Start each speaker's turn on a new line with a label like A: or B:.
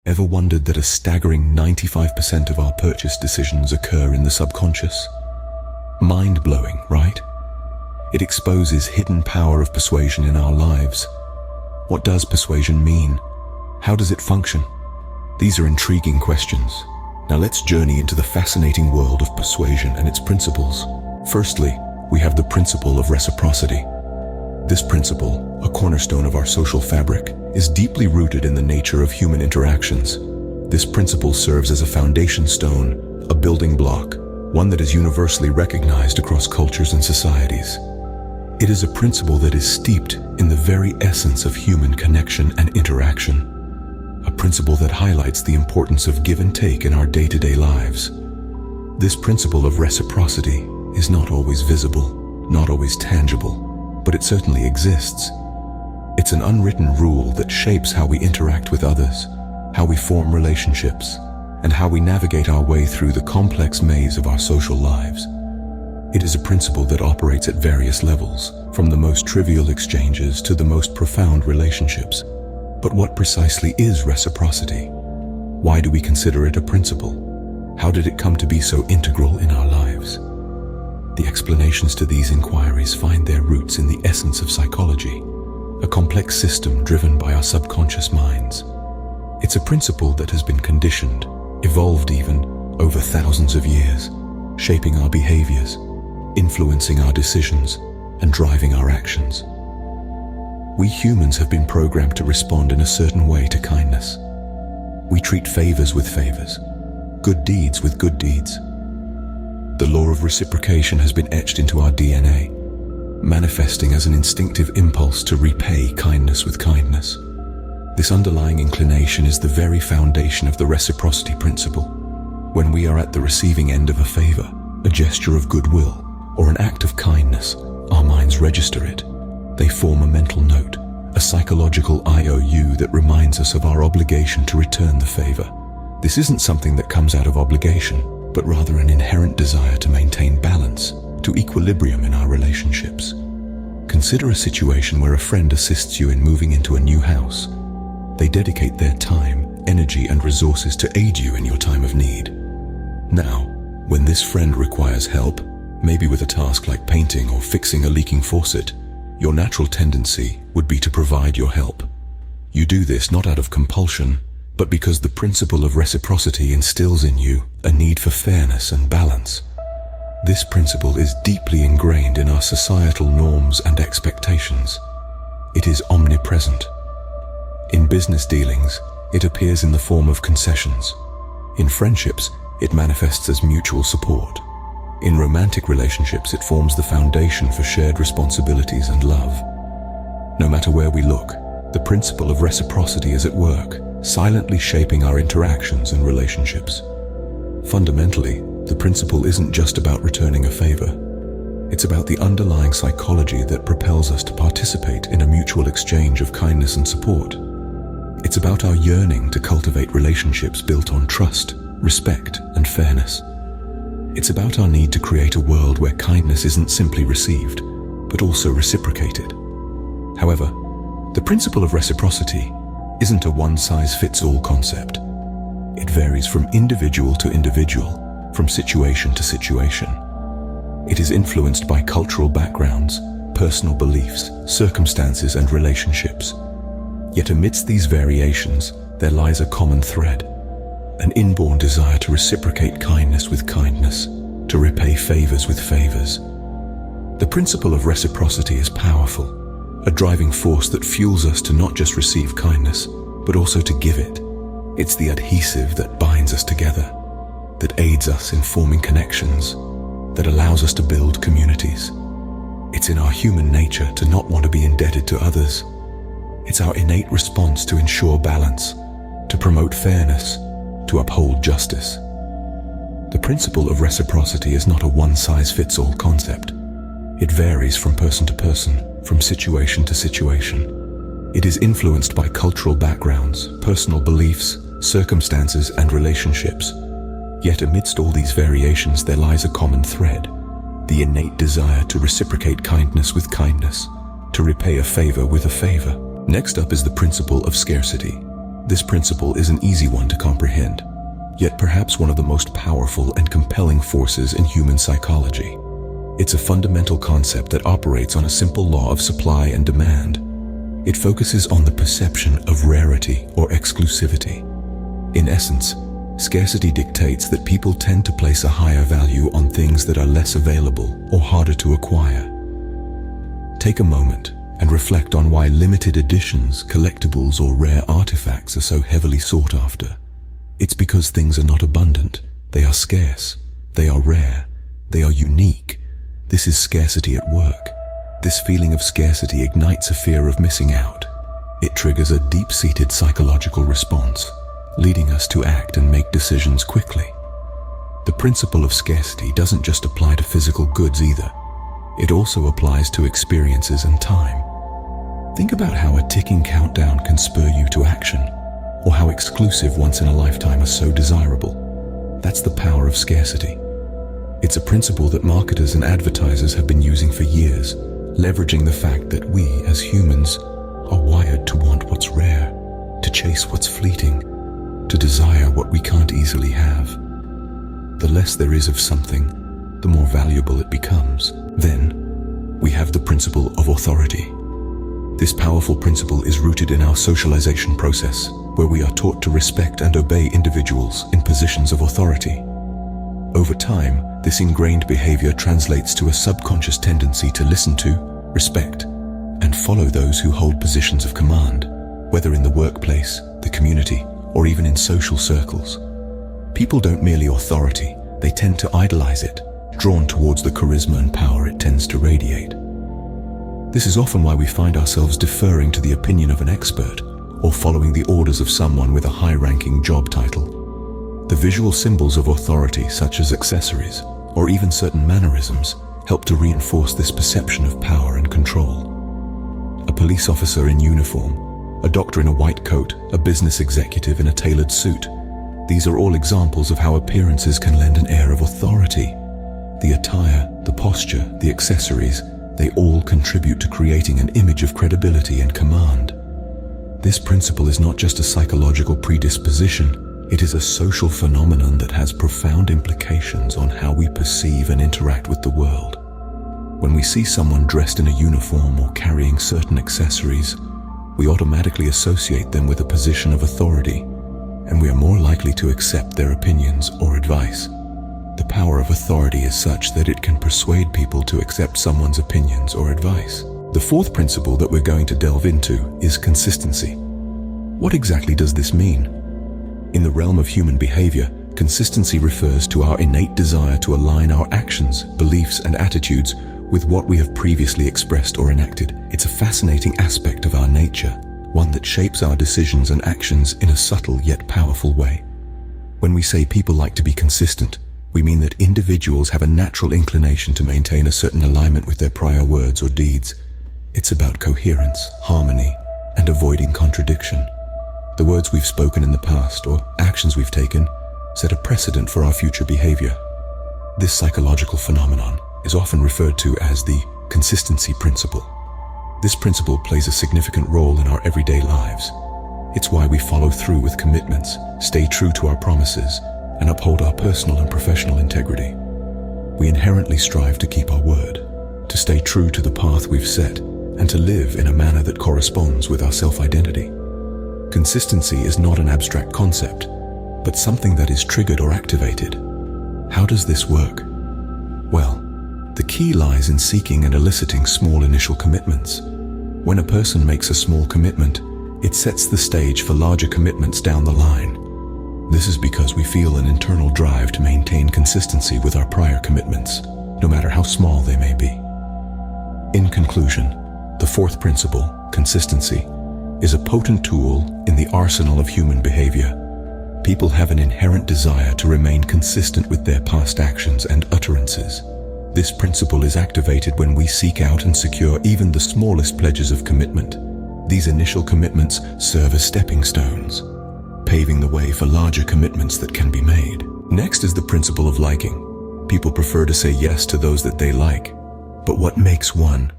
A: Ever wondered that a staggering 95% of our purchase decisions occur in the subconscious? Mind-blowing, right? It exposes hidden power of persuasion in our lives. What does persuasion mean? How does it function? These are intriguing questions. Now let's journey into the fascinating world of persuasion and its principles. Firstly, we have the principle of reciprocity. This principle, a cornerstone of our social fabric, is deeply rooted in the nature of human interactions. This principle serves as a foundation stone, a building block, one that is universally recognized across cultures and societies. It is a principle that is steeped in the very essence of human connection and interaction, a principle that highlights the importance of give and take in our day-to-day lives. This principle of reciprocity is not always visible, not always tangible, but it certainly exists. It's an unwritten rule that shapes how we interact with others, how we form relationships, and how we navigate our way through the complex maze of our social lives. It is a principle that operates at various levels, from the most trivial exchanges to the most profound relationships. But what precisely is reciprocity? Why do we consider it a principle? How did it come to be so integral in our lives? The explanations to these inquiries find their roots in the essence of psychology, a complex system driven by our subconscious minds. It's a principle that has been conditioned, evolved even, over thousands of years, shaping our behaviors, influencing our decisions, and driving our actions. We humans have been programmed to respond in a certain way to kindness. We treat favors with favors, good deeds with good deeds. The law of reciprocation has been etched into our DNA, manifesting as an instinctive impulse to repay kindness with kindness. This underlying inclination is the very foundation of the reciprocity principle. When we are at the receiving end of a favor, a gesture of goodwill, or an act of kindness, our minds register it. They form a mental note, a psychological IOU that reminds us of our obligation to return the favor. This isn't something that comes out of obligation, but rather an inherent desire to maintain balance, to equilibrium in our relationships. Consider a situation where a friend assists you in moving into a new house. They dedicate their time, energy, and resources to aid you in your time of need. Now, when this friend requires help, maybe with a task like painting or fixing a leaking faucet, your natural tendency would be to provide your help. You do this not out of compulsion, but because the principle of reciprocity instills in you a need for fairness and balance. This principle is deeply ingrained in our societal norms and expectations. It is omnipresent. In business dealings, it appears in the form of concessions. In friendships, it manifests as mutual support. In romantic relationships, it forms the foundation for shared responsibilities and love. No matter where we look, the principle of reciprocity is at work, silently shaping our interactions and relationships. Fundamentally, the principle isn't just about returning a favor. It's about the underlying psychology that propels us to participate in a mutual exchange of kindness and support. It's about our yearning to cultivate relationships built on trust, respect, and fairness. It's about our need to create a world where kindness isn't simply received, but also reciprocated. However, the principle of reciprocity isn't a one-size-fits-all concept. It varies from individual to individual, from situation to situation. It is influenced by cultural backgrounds, personal beliefs, circumstances, and relationships. Yet amidst these variations, there lies a common thread. An inborn desire to reciprocate kindness with kindness, to repay favors with favors. The principle of reciprocity is powerful, a driving force that fuels us to not just receive kindness, but also to give it. It's the adhesive that binds us together, that aids us in forming connections, that allows us to build communities. It's in our human nature to not want to be indebted to others. It's our innate response to ensure balance, to promote fairness, to uphold justice. The principle of reciprocity is not a one-size-fits-all concept. It varies from person to person, from situation to situation. It is influenced by cultural backgrounds, personal beliefs, circumstances, and relationships. Yet amidst all these variations, there lies a common thread: the innate desire to reciprocate kindness with kindness, to repay a favor with a favor. Next up is the principle of scarcity. This principle is an easy one to comprehend, yet perhaps one of the most powerful and compelling forces in human psychology. It's a fundamental concept that operates on a simple law of supply and demand. It focuses on the perception of rarity or exclusivity. In essence, scarcity dictates that people tend to place a higher value on things that are less available or harder to acquire. Take a moment and reflect on why limited editions, collectibles, or rare artifacts are so heavily sought after. It's because things are not abundant, they are scarce, they are rare, they are unique. This is scarcity at work. This feeling of scarcity ignites a fear of missing out. It triggers a deep-seated psychological response, leading us to act and make decisions quickly. The principle of scarcity doesn't just apply to physical goods either. It also applies to experiences and time. Think about how a ticking countdown can spur you to action, or how exclusive once-in-a-lifetime are so desirable. That's the power of scarcity. It's a principle that marketers and advertisers have been using for years, leveraging the fact that we, as humans, are wired to want what's rare, to chase what's fleeting, to desire what we can't easily have. The less there is of something, the more valuable it becomes. Then, we have the principle of authority. This powerful principle is rooted in our socialization process, where we are taught to respect and obey individuals in positions of authority. Over time, this ingrained behavior translates to a subconscious tendency to listen to, respect, and follow those who hold positions of command, whether in the workplace, the community, or even in social circles. People don't merely authority, they tend to idolize it, drawn towards the charisma and power it tends to radiate. This is often why we find ourselves deferring to the opinion of an expert or following the orders of someone with a high-ranking job title. The visual symbols of authority, such as accessories or even certain mannerisms, help to reinforce this perception of power and control. A police officer in uniform, a doctor in a white coat, a business executive in a tailored suit. These are all examples of how appearances can lend an air of authority. The attire, the posture, the accessories, they all contribute to creating an image of credibility and command. This principle is not just a psychological predisposition, it is a social phenomenon that has profound implications on how we perceive and interact with the world. When we see someone dressed in a uniform or carrying certain accessories, we automatically associate them with a position of authority, and we are more likely to accept their opinions or advice. The power of authority is such that it can persuade people to accept someone's opinions or advice. The fourth principle that we're going to delve into is consistency. What exactly does this mean? In the realm of human behavior, consistency refers to our innate desire to align our actions, beliefs, and attitudes with what we have previously expressed or enacted. It's a fascinating aspect of our nature, one that shapes our decisions and actions in a subtle yet powerful way. When we say people like to be consistent, we mean that individuals have a natural inclination to maintain a certain alignment with their prior words or deeds. It's about coherence, harmony, and avoiding contradiction. The words we've spoken in the past or actions we've taken set a precedent for our future behavior. This psychological phenomenon is often referred to as the consistency principle. This principle plays a significant role in our everyday lives. It's why we follow through with commitments, stay true to our promises, and uphold our personal and professional integrity. We inherently strive to keep our word, to stay true to the path we've set, and to live in a manner that corresponds with our self-identity. Consistency is not an abstract concept, but something that is triggered or activated. How does this work? Well, the key lies in seeking and eliciting small initial commitments. When a person makes a small commitment, it sets the stage for larger commitments down the line. This is because we feel an internal drive to maintain consistency with our prior commitments, no matter how small they may be. In conclusion, the fourth principle, consistency, is a potent tool in the arsenal of human behavior. People have an inherent desire to remain consistent with their past actions and utterances. This principle is activated when we seek out and secure even the smallest pledges of commitment. These initial commitments serve as stepping stones, paving the way for larger commitments that can be made. Next is the principle of liking. People prefer to say yes to those that they like. But what makes one